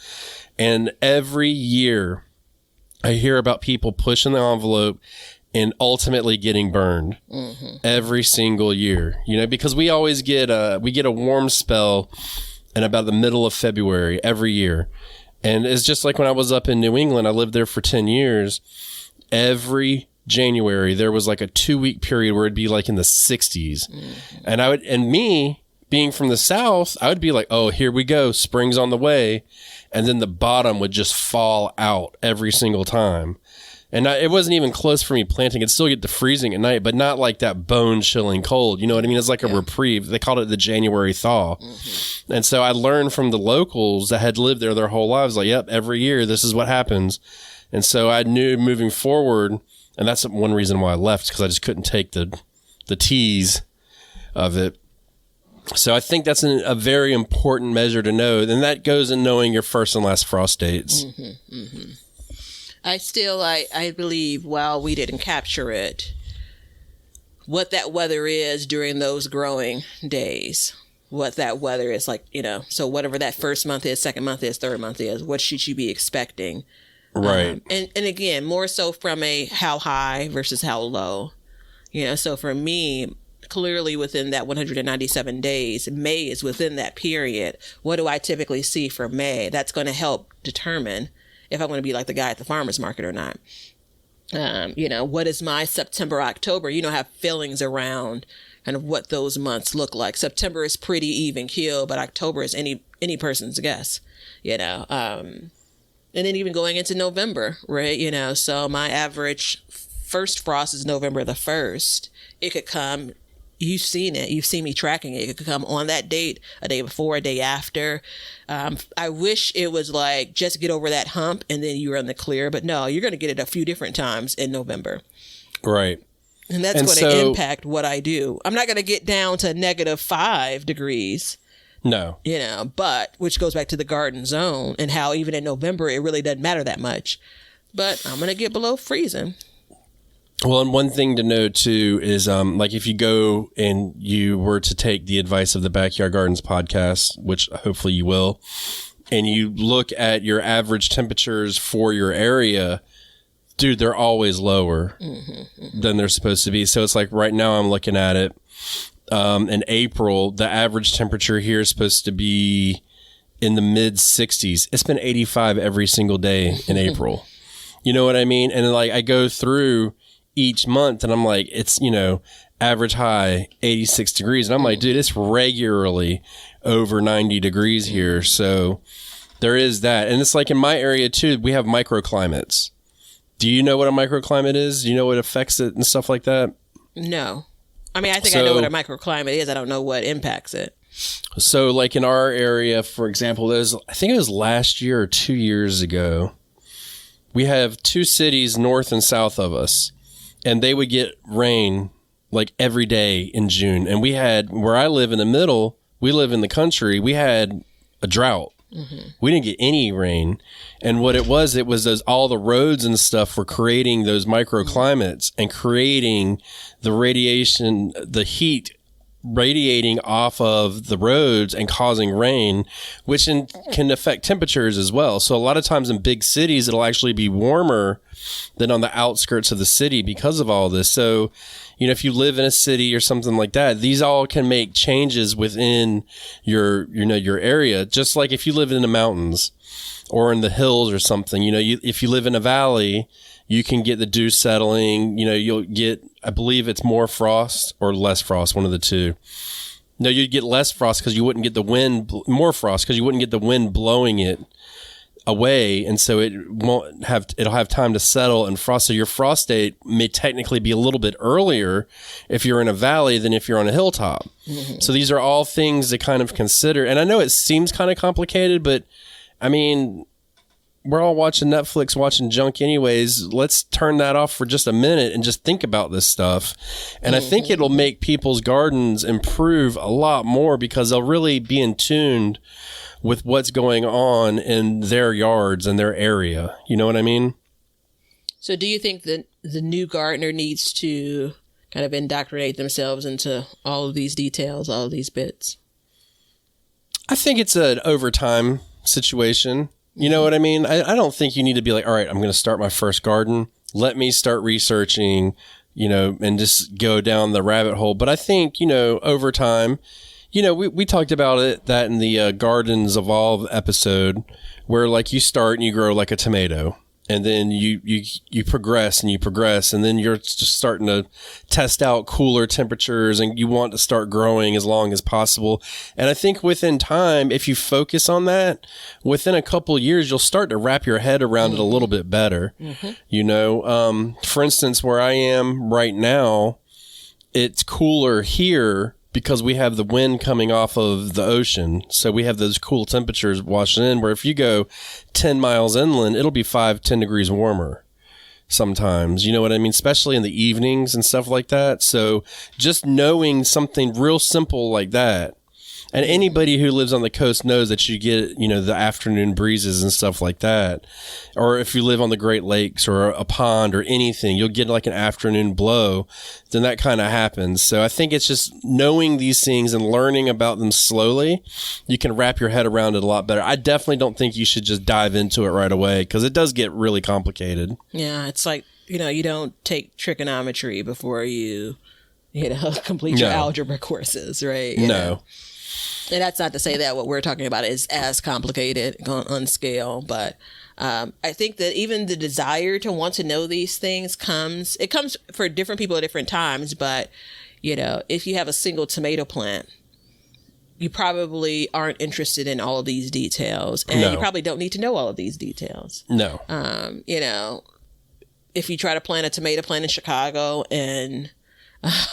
And every year I hear about people pushing the envelope and ultimately getting burned every single year, because we always get a warm spell in about the middle of February every year. And it's just like when I was up in New England, I lived there for 10 years. Every January, there was like a 2-week period where it'd be like in the 60s. And me being from the South, I would be like, oh, here we go. Spring's on the way. And then the bottom would just fall out every single time. And it wasn't even close for me planting. It'd still get to freezing at night, but not like that bone-chilling cold. You know what I mean? It's like a reprieve. They called it the January thaw. And so I learned from the locals that had lived there their whole lives, like, yep, every year this is what happens. And so I knew moving forward, and that's one reason why I left, because I just couldn't take the tease of it. So I think that's a very important measure to know. And that goes in knowing your first and last frost dates. I believe, while we didn't capture it, what that weather is during those growing days, what that weather is like, so whatever that first month is, second month is, third month is, what should you be expecting? Right. And again, more so from a how high versus how low, so for me, clearly within that 197 days, May is within that period. What do I typically see for May? That's going to help determine if I'm going to be like the guy at the farmer's market or not. What is my September, October? Have feelings around kind of what those months look like. September is pretty even keel, but October is any person's guess, and then even going into November, right? So my average first frost is November the 1st. It could come. You've seen it. You've seen me tracking it. It could come on that date, a day before, a day after. I wish it was like just get over that hump and then you're in the clear. But no, you're going to get it a few different times in November. Right. And that's going to impact what I do. I'm not going to get down to -5 degrees. No. But which goes back to the garden zone and how even in November, it really doesn't matter that much. But I'm going to get below freezing. Well, and one thing to know too is, like if you go and you were to take the advice of the Backyard Gardens podcast, which hopefully you will, and you look at your average temperatures for your area, dude, they're always lower than they're supposed to be. So it's like right now I'm looking at it, in April, the average temperature here is supposed to be in the mid 60s. It's been 85 every single day in April. You know what I mean? And like I go through each month and I'm like, it's, average high 86 degrees. And I'm like, dude, it's regularly over 90 degrees here. So there is that. And it's like in my area too, we have microclimates. Do you know what a microclimate is? Do you know what affects it and stuff like that? No. I mean, I think I know what a microclimate is. I don't know what impacts it. So like in our area, for example, I think it was last year or 2 years ago, we have 2 cities north and south of us. And they would get rain like every day in June. And we had, where I live in the middle, we live in the country, we had a drought. We didn't get any rain. And what it was those, all the roads and stuff were creating those microclimates and creating the radiation, the heat radiating off of the roads and causing rain, which can affect temperatures as well. So a lot of times in big cities, it'll actually be warmer than on the outskirts of the city because of all this. So, if you live in a city or something like that, these all can make changes within your area. Just like if you live in the mountains or in the hills or something, if you live in a valley, you can get the dew settling. You'll get, I believe it's more frost or less frost, one of the two. No, you'd get less frost because you wouldn't get the wind, more frost because you wouldn't get the wind blowing it away. And so it'll have time to settle and frost. So your frost date may technically be a little bit earlier if you're in a valley than if you're on a hilltop. So these are all things to kind of consider. And I know it seems kind of complicated, but I mean, we're all watching Netflix, watching junk anyways. Let's turn that off for just a minute and just think about this stuff. And I think it'll make people's gardens improve a lot more because they'll really be in tune with what's going on in their yards and their area. You know what I mean? So do you think that the new gardener needs to kind of indoctrinate themselves into all of these details, all of these bits? I think it's an overtime situation. You know what I mean? I don't think you need to be like, all right, I'm going to start my first garden. Let me start researching, and just go down the rabbit hole. But I think, over time, we talked about that in the Gardens Evolve episode, where like you start and you grow like a tomato. And then you progress and you progress, and then you're just starting to test out cooler temperatures, and you want to start growing as long as possible. And I think within time, if you focus on that, within a couple of years, you'll start to wrap your head around it a little bit better. For instance, where I am right now, it's cooler here because we have the wind coming off of the ocean. So we have those cool temperatures washing in, where if you go 10 miles inland, it'll be 5-10 degrees warmer sometimes. You know what I mean? Especially in the evenings and stuff like that. So just knowing something real simple like that. And anybody who lives on the coast knows that you get, the afternoon breezes and stuff like that. Or if you live on the Great Lakes or a pond or anything, you'll get like an afternoon blow. Then that kind of happens. So I think it's just knowing these things and learning about them slowly. You can wrap your head around it a lot better. I definitely don't think you should just dive into it right away, because it does get really complicated. Yeah, it's like, you don't take trigonometry before you complete your algebra courses, right? No. And that's not to say that what we're talking about is as complicated on scale, but I think that even the desire to want to know these things comes for different people at different times. But, if you have a single tomato plant, you probably aren't interested in all of these details, and you probably don't need to know all of these details. No. If you try to plant a tomato plant in Chicago and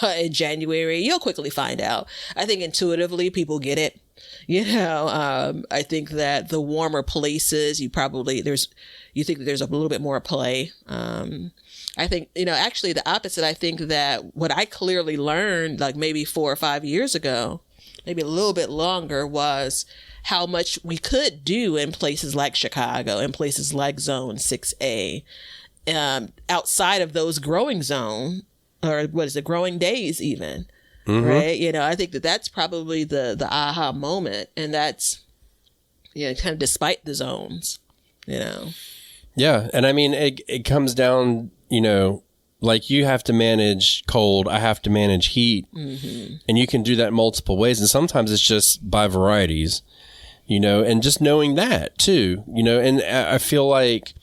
in January, you'll quickly find out. I think intuitively people get it. I think that the warmer places, you think that there's a little bit more play. I think, actually the opposite. I think that what I clearly learned, like maybe 4 or 5 years ago, maybe a little bit longer, was how much we could do in places like Chicago and places like Zone 6A, outside of those growing zone, or what is it, growing days even, right? I think that's probably the aha moment, and that's, kind of despite the zones, Yeah, and I mean, it comes down, like you have to manage cold, I have to manage heat, and you can do that multiple ways, and sometimes it's just by varieties, and just knowing that too, and I feel like,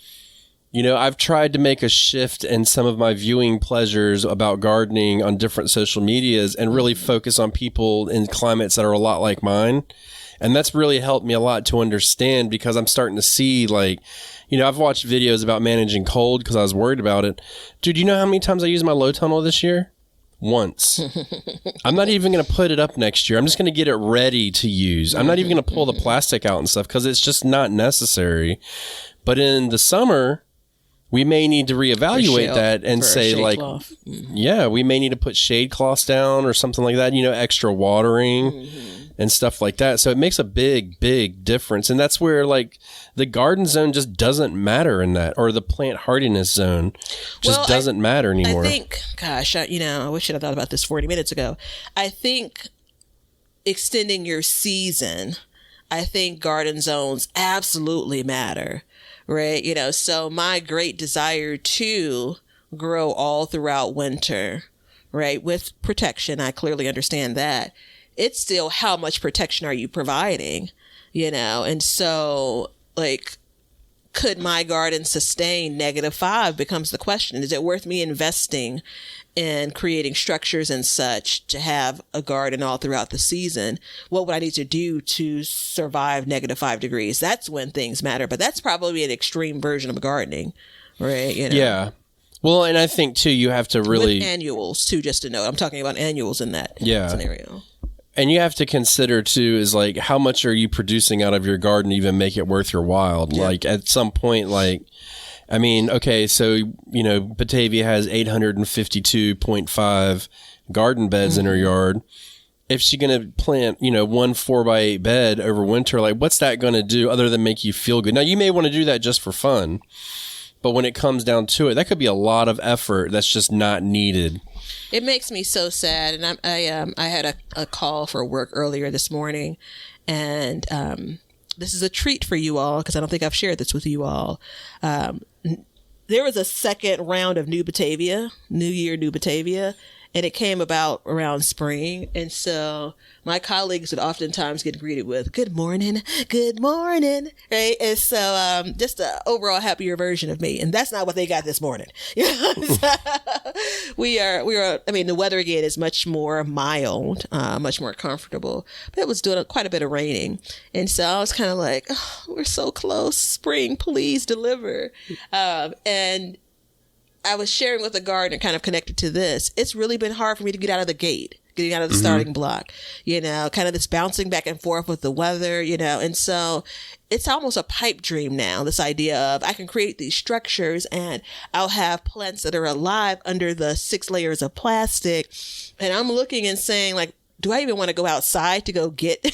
I've tried to make a shift in some of my viewing pleasures about gardening on different social medias and really focus on people in climates that are a lot like mine. And that's really helped me a lot to understand, because I'm starting to see, like, I've watched videos about managing cold because I was worried about it. Dude, you know how many times I used my low tunnel this year? Once. I'm not even going to put it up next year. I'm just going to get it ready to use. I'm not even going to pull the plastic out and stuff because it's just not necessary. But in the summer, we may need to reevaluate that and say, like, we may need to put shade cloths down or something like that, extra watering and stuff like that. So it makes a big, big difference. And that's where, like, the garden zone just doesn't matter in that, or the plant hardiness zone just doesn't matter anymore. I think, gosh, I wish I'd have thought about this 40 minutes ago. I think extending your season, I think garden zones absolutely matter. Right. So my great desire to grow all throughout winter, right, with protection, I clearly understand that. It's still, how much protection are you providing, and so, like, could my garden sustain -5 becomes the question. Is it worth me investing in creating structures and such to have a garden all throughout the season? What would I need to do to survive -5 degrees? That's when things matter, but that's probably an extreme version of gardening, right? Yeah. Well, and I think too, you have to really, with annuals too, just to note, I'm talking about annuals in that scenario. And you have to consider too, is like, how much are you producing out of your garden to even make it worth your while? Yeah. Like, at some point, like, I mean, okay, so, Batavia has 852.5 garden beds in her yard. if she's going to plant, 1 4x8 bed over winter, like what's that going to do other than make you feel good? Now, you may want to do that just for fun, but when it comes down to it, that could be a lot of effort that's just not needed. It makes me so sad. And I had a call for work earlier this morning, and this is a treat for you all because I don't think I've shared this with you all. There was a second round of New Year New Batavia, and it came about around spring. And so my colleagues would oftentimes get greeted with good morning, right? And so just an overall happier version of me. And that's not what they got this morning. we are, I mean, the weather again is much more mild, much more comfortable, but it was doing quite a bit of raining. And so I was kind of like, oh, we're so close. Spring, please deliver. And I was sharing with a gardener kind of connected to this. It's really been hard for me to get out of the gate, getting out of the starting block, kind of this bouncing back and forth with the weather, and so it's almost a pipe dream now, this idea of I can create these structures and I'll have plants that are alive under the 6 layers of plastic. And I'm looking and saying, like, do I even want to go outside to go get,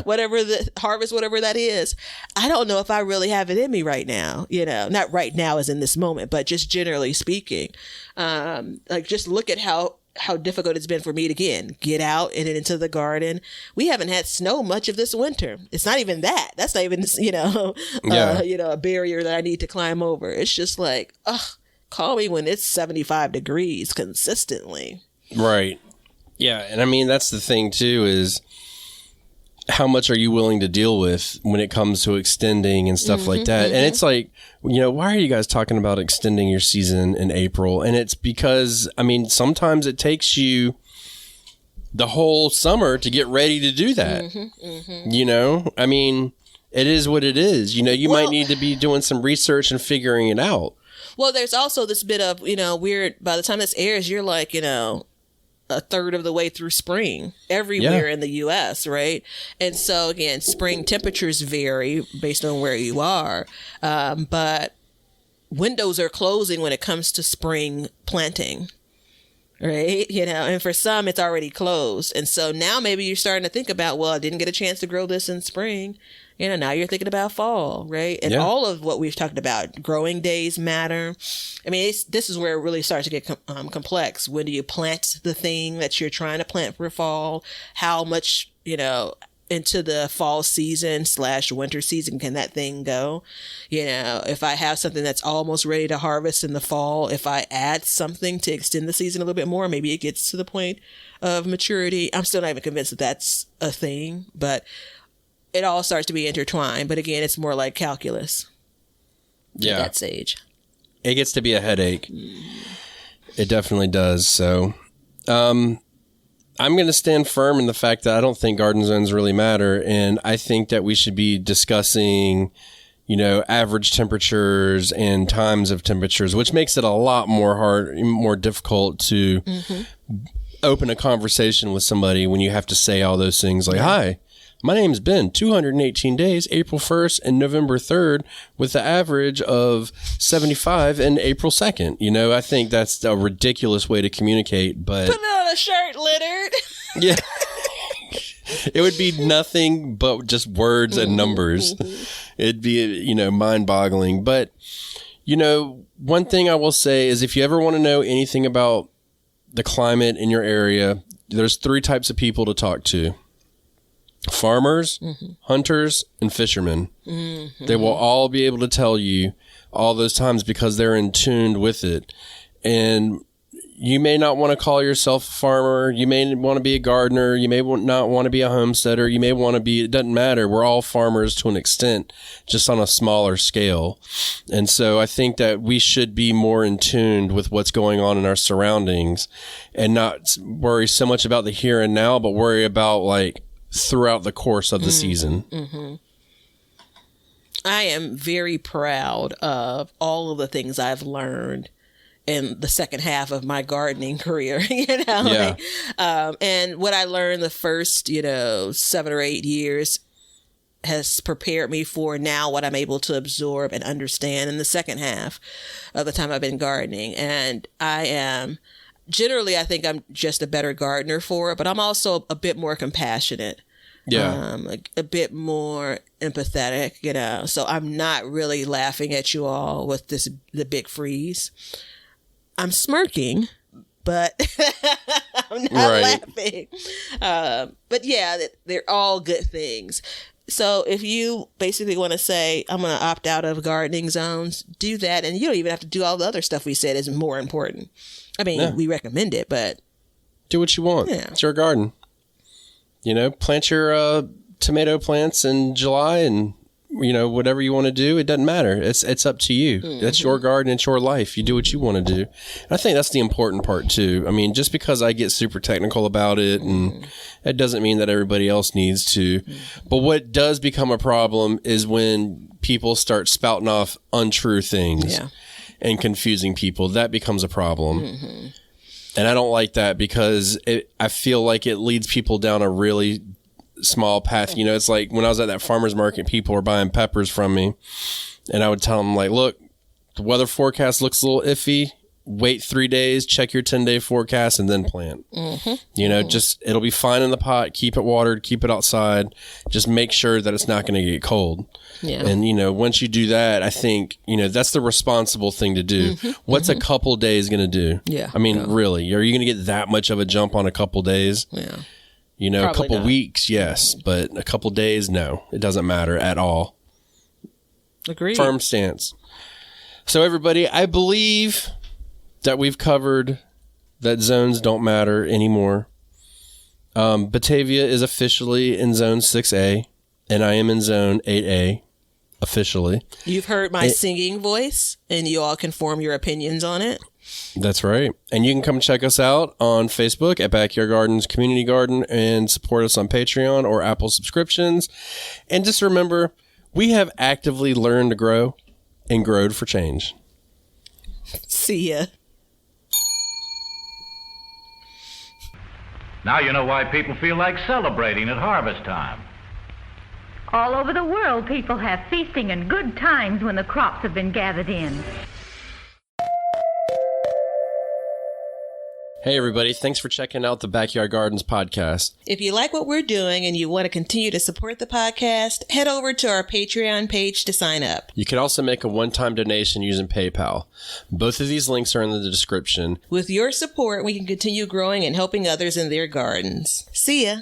whatever the harvest, whatever that is? I don't know if I really have it in me right now, not right now as in this moment, but just generally speaking. Like just look at how difficult it's been for me to get out and into the garden. We haven't had snow much of this winter. It's not even that. That's not even, a barrier that I need to climb over. It's just like, call me when it's 75 degrees consistently. Right. Yeah, and I mean, that's the thing, too, is how much are you willing to deal with when it comes to extending and stuff like that? And it's like, why are you guys talking about extending your season in April? And it's because, I mean, sometimes it takes you the whole summer to get ready to do that. I mean, it is what it is. You might need to be doing some research and figuring it out. Well, there's also this bit of, weird, by the time this airs, you're like, a third of the way through spring everywhere in the U.S., right? And so, again, spring temperatures vary based on where you are. But windows are closing when it comes to spring planting, right? And for some, it's already closed. And so now maybe you're starting to think about, well, I didn't get a chance to grow this in spring. Now you're thinking about fall, right? And all of what we've talked about, growing days matter. I mean, this is where it really starts to get complex. When do you plant the thing that you're trying to plant for fall? How much, into the fall season / winter season can that thing go? If I have something that's almost ready to harvest in the fall, if I add something to extend the season a little bit more, maybe it gets to the point of maturity. I'm still not even convinced that that's a thing, but it all starts to be intertwined. But again, it's more like calculus at that stage. It gets to be a headache. It definitely does. So I'm going to stand firm in the fact that I don't think garden zones really matter. And I think that we should be discussing, average temperatures and times of temperatures, which makes it a lot more difficult to open a conversation with somebody when you have to say all those things like, hi, my name's Ben, 218 days, April 1st and November 3rd, with the average of 75 and April 2nd. I think that's a ridiculous way to communicate, but... Put it on a shirt, Leonard. Yeah. It would be nothing but just words and numbers. It'd be, mind-boggling. But, one thing I will say is if you ever want to know anything about the climate in your area, there's 3 types of people to talk to. Farmers, hunters, and fishermen. They will all be able to tell you all those times because they're in tune with it. And you may not want to call yourself a farmer. You may want to be a gardener. You may not want to be a homesteader. You may want to be, it doesn't matter. We're all farmers to an extent, just on a smaller scale. And so I think that we should be more in tune with what's going on in our surroundings and not worry so much about the here and now, but worry about like throughout the course of the season. I am very proud of all of the things I've learned in the second half of my gardening career, and what I learned the first, 7 or 8 years has prepared me for now what I'm able to absorb and understand in the second half of the time I've been gardening. And generally, I think I'm just a better gardener for it, but I'm also a bit more compassionate. Yeah. A bit more empathetic, you know. So I'm not really laughing at you all with the big freeze. I'm smirking, but I'm not laughing. But yeah, they're all good things. So if you basically want to say, I'm going to opt out of gardening zones, do that. And you don't even have to do all the other stuff we said is more important. I mean, we recommend it, but do what you want. Yeah. It's your garden. You know, plant your tomato plants in July and, you know, whatever you want to do. It doesn't matter. It's up to you. That's your garden. It's your life. You do what you want to do. And I think that's the important part, too. I mean, just because I get super technical about it, and that doesn't mean that everybody else needs to. But what does become a problem is when people start spouting off untrue things and confusing people. That becomes a problem. And I don't like that because I feel like it leads people down a really small path. You know, it's like when I was at that farmer's market, people were buying peppers from me. And I would tell them, like, look, the weather forecast looks a little iffy. Wait 3 days, check your 10-day forecast, and then plant. You know, just it'll be fine in the pot. Keep it watered. Keep it outside. Just make sure that it's not going to get cold. Yeah. And, you know, once you do that, I think, you know, that's the responsible thing to do. What's a couple days going to do? Yeah. I mean, really, are you going to get that much of a jump on a couple days? Yeah. You know, Probably a couple not. weeks, yes, but a couple days, no. It doesn't matter at all. Agreed. Firm stance. So, everybody, I believe that we've covered that zones don't matter anymore. Batavia is officially in Zone 6A, and I am in Zone 8A. Officially. You've heard my singing voice, and you all can form your opinions on it. That's right. And you can come check us out on Facebook at Backyard Gardens Community Garden and support us on Patreon or Apple subscriptions. And just remember, we have actively learned to grow and growed for change. See ya. Now you know why people feel like celebrating at harvest time. All over the world, people have feasting and good times when the crops have been gathered in. Hey, everybody. Thanks for checking out the Backyard Gardens podcast. If you like what we're doing and you want to continue to support the podcast, head over to our Patreon page to sign up. You can also make a one-time donation using PayPal. Both of these links are in the description. With your support, we can continue growing and helping others in their gardens. See ya.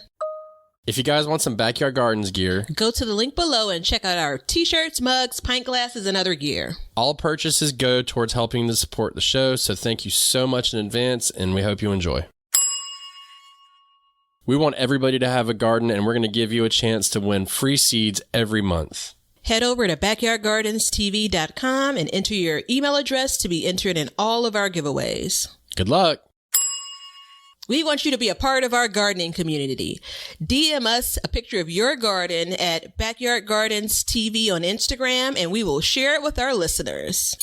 If you guys want some Backyard Gardens gear, Go to the link below and check out our t-shirts, mugs, pint glasses, and other gear. all purchases go towards helping to support the show, so thank you so much in advance, and we hope you enjoy. We want everybody to have a garden, and we're going to give you a chance to win free seeds every month. Head over to backyardgardenstv.com and enter your email address to be entered in all of our giveaways. Good luck! We want you to be a part of our gardening community. DM us a picture of your garden at Backyard Gardens TV on Instagram, and we will share it with our listeners.